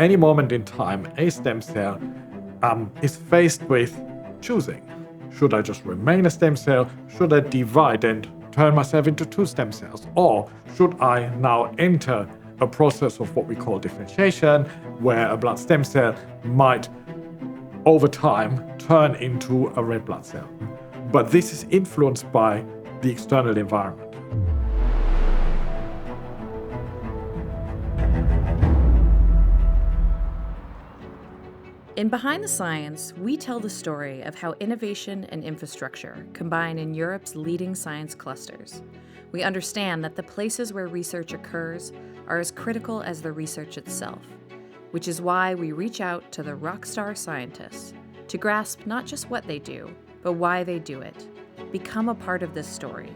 any moment in time, a stem cell is faced with choosing. Should I just remain a stem cell? Should I divide and turn myself into two stem cells? Or should I now enter a process of what we call differentiation, where a blood stem cell might, over time, turn into a red blood cell? But this is influenced by the external environment. In Behind the Science, we tell the story of how innovation and infrastructure combine in Europe's leading science clusters. We understand that the places where research occurs are as critical as the research itself, which is why we reach out to the rockstar scientists to grasp not just what they do, but why they do it. Become a part of this story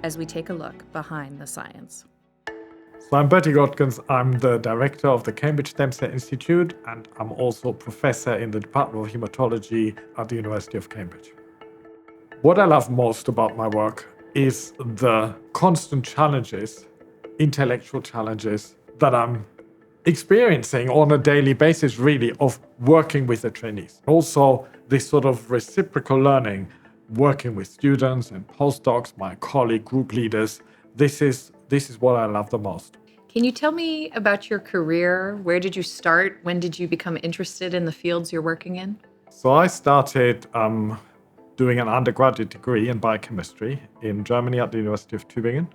as we take a look behind the science. So I'm Bertie Göttgens. I'm the director of the Cambridge Stem Cell Institute, and I'm also professor in the Department of Hematology at the University of Cambridge. What I love most about my work is the constant challenges, intellectual challenges, that I'm experiencing on a daily basis, really, of working with the trainees. Also, this sort of reciprocal learning, working with students and postdocs, my colleague, group leaders. This is what I love the most. Can you tell me about your career? Where did you start? When did you become interested in the fields you're working in? So I started doing an undergraduate degree in biochemistry in Germany at the University of Tübingen.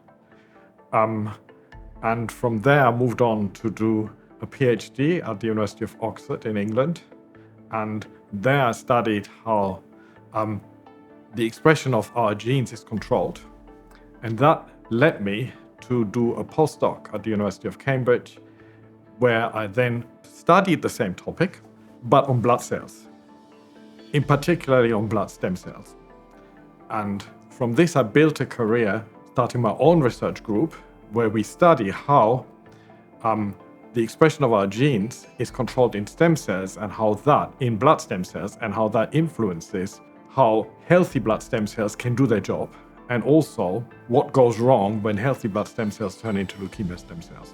And from there, I moved on to do a PhD at the University of Oxford in England. And there I studied how the expression of our genes is controlled. And that led me to do a postdoc at the University of Cambridge, where I then studied the same topic, but on blood cells, in particularly on blood stem cells. And from this, I built a career, starting my own research group, where we study how the expression of our genes is controlled in stem cells and how that, in blood stem cells, and how that influences how healthy blood stem cells can do their job. And also what goes wrong when healthy blood stem cells turn into leukemia stem cells.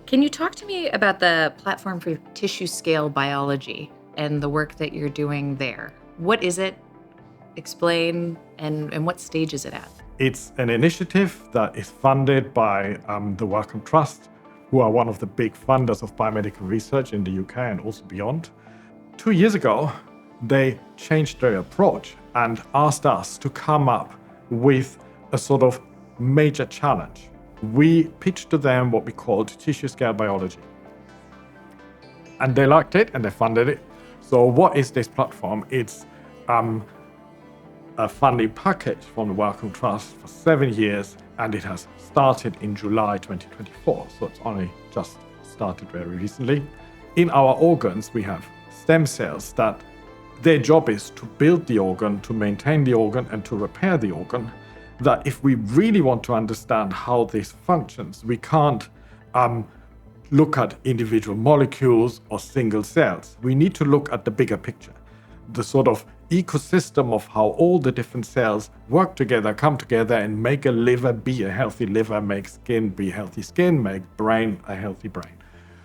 Can you talk to me about the platform for tissue scale biology and the work that you're doing there? What is it? Explain, and what stage is it at? It's an initiative that is funded by the Wellcome Trust, who are one of the big funders of biomedical research in the UK and also beyond. 2 years ago, they changed their approach and asked us to come up with a sort of major challenge. We pitched to them what we called tissue scale biology. And they liked it and they funded it. So what is this platform? It's a funding package from the Wellcome Trust for 7 years, and it has started in July 2024. So it's only just started very recently. In our organs, we have stem cells that their job is to build the organ, to maintain the organ, and to repair the organ. That if we really want to understand how this functions, we can't look at individual molecules or single cells. We need to look at the bigger picture, the sort of ecosystem of how all the different cells work together, come together, and make a liver be a healthy liver, make skin be healthy skin, make brain a healthy brain.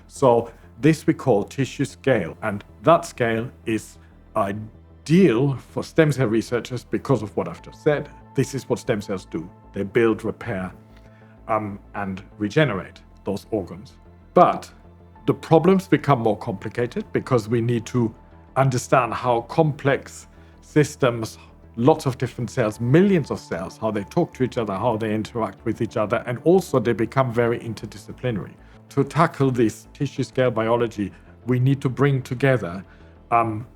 So this we call tissue scale, and that scale is ideal for stem cell researchers because of what I've just said. This is what stem cells do. They build, repair, and regenerate those organs. But the problems become more complicated because we need to understand how complex systems, lots of different cells, millions of cells, how they talk to each other, how they interact with each other, and also they become very interdisciplinary. To tackle this tissue scale biology, we need to bring together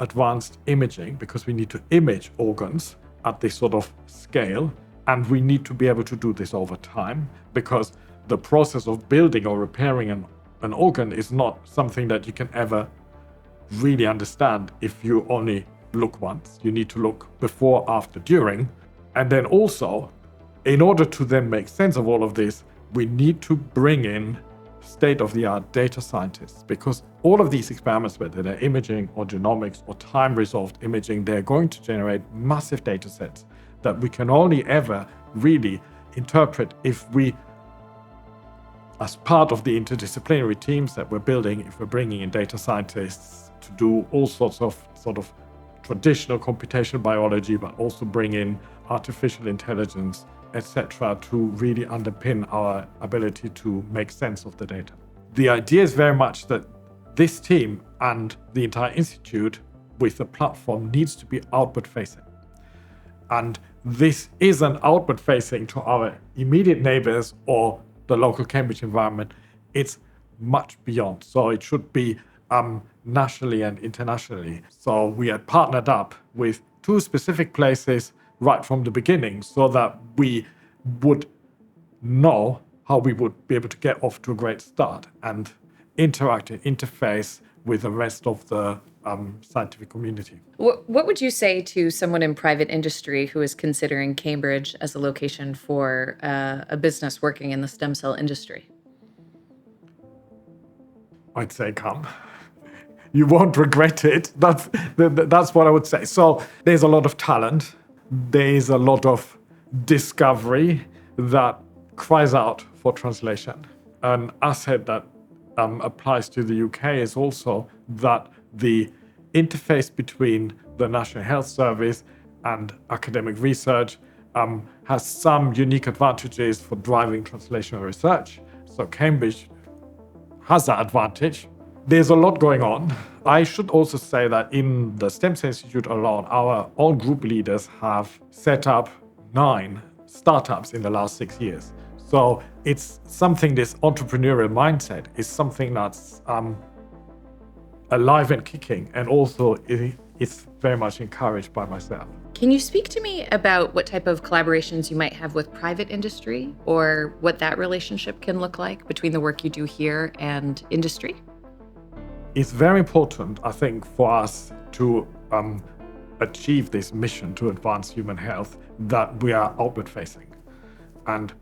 advanced imaging, because we need to image organs at this sort of scale, and we need to be able to do this over time, because the process of building or repairing an organ is not something that you can ever really understand if you only look once. You need to look before, after, during. And then also, in order to then make sense of all of this, we need to bring in state-of-the-art data scientists, because all of these experiments, whether they're imaging or genomics or time-resolved imaging, they're going to generate massive data sets that we can only ever really interpret if we as part of the interdisciplinary teams that we're building, if we're bringing in data scientists to do all sorts of sort of traditional computational biology, but also bring in artificial intelligence, etc., to really underpin our ability to make sense of the data. The idea is very much that this team and the entire institute with the platform needs to be outward facing. And this isn't outward facing to our immediate neighbors or the local Cambridge environment. It's much beyond. So it should be nationally and internationally. So we had partnered up with 2 specific places right from the beginning so that we would know how we would be able to get off to a great start and interact and interface with the rest of the scientific community. What would you say to someone in private industry who is considering Cambridge as a location for a business working in the stem cell industry? I'd say come. You won't regret it. That's what I would say. So there's a lot of talent. There's a lot of discovery that cries out for translation. An asset that applies to the UK is also that the interface between the National Health Service and academic research has some unique advantages for driving translational research. So Cambridge has that advantage. There's a lot going on. I should also say that in the Stem Cell Institute alone, our own group leaders have set up 9 startups in the last 6 years. So it's something, this entrepreneurial mindset is something that's alive and kicking, and also it's very much encouraged by myself. Can you speak to me about what type of collaborations you might have with private industry, or what that relationship can look like between the work you do here and industry? It's very important, I think, for us to achieve this mission to advance human health that we are outward facing. And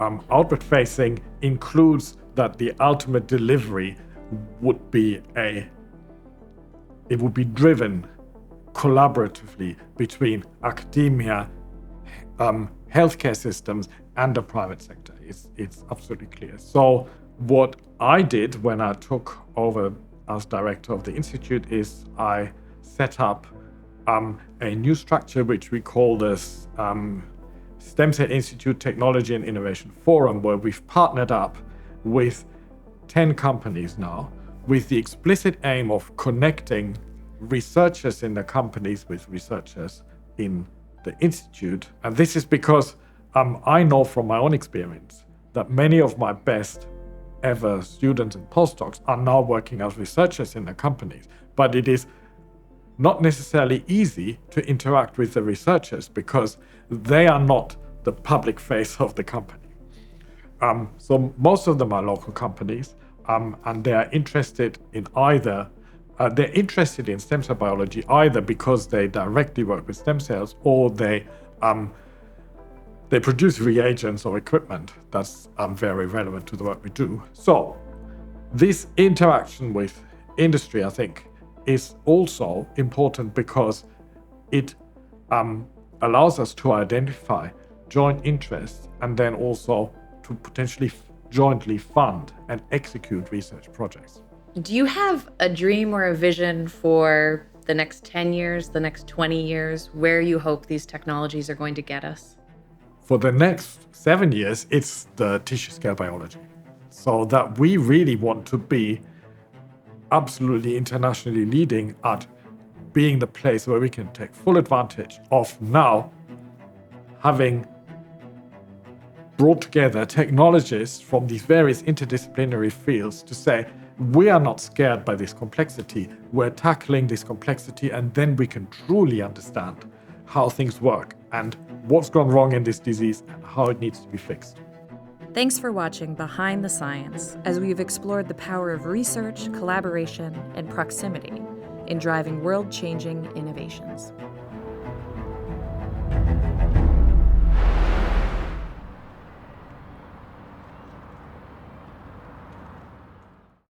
outward facing includes that the ultimate delivery would be driven collaboratively between academia, healthcare systems, and the private sector. It's absolutely clear. So what I did when I took over as director of the institute is I set up a new structure which we call this Stem Cell Institute Technology and Innovation Forum, where we've partnered up with 10 companies now with the explicit aim of connecting researchers in the companies with researchers in the institute. And this is because I know from my own experience that many of my best ever students and postdocs are now working as researchers in the companies. But it is not necessarily easy to interact with the researchers because they are not the public face of the company. So most of them are local companies, and they are interested in they're interested in stem cell biology either because they directly work with stem cells or they produce reagents or equipment that's very relevant to the work we do. So this interaction with industry, I think, is also important because it allows us to identify joint interests and then also to potentially jointly fund and execute research projects. Do you have a dream or a vision for the next 10 years, the next 20 years, where you hope these technologies are going to get us? For the next 7 years, it's the tissue scale biology. So that we really want to be absolutely internationally leading at being the place where we can take full advantage of now having brought together technologists from these various interdisciplinary fields to say, we are not scared by this complexity. We're tackling this complexity, and then we can truly understand how things work and what's gone wrong in this disease and how it needs to be fixed. Thanks for watching Behind the Science, as we've explored the power of research, collaboration, and proximity in driving world-changing innovations.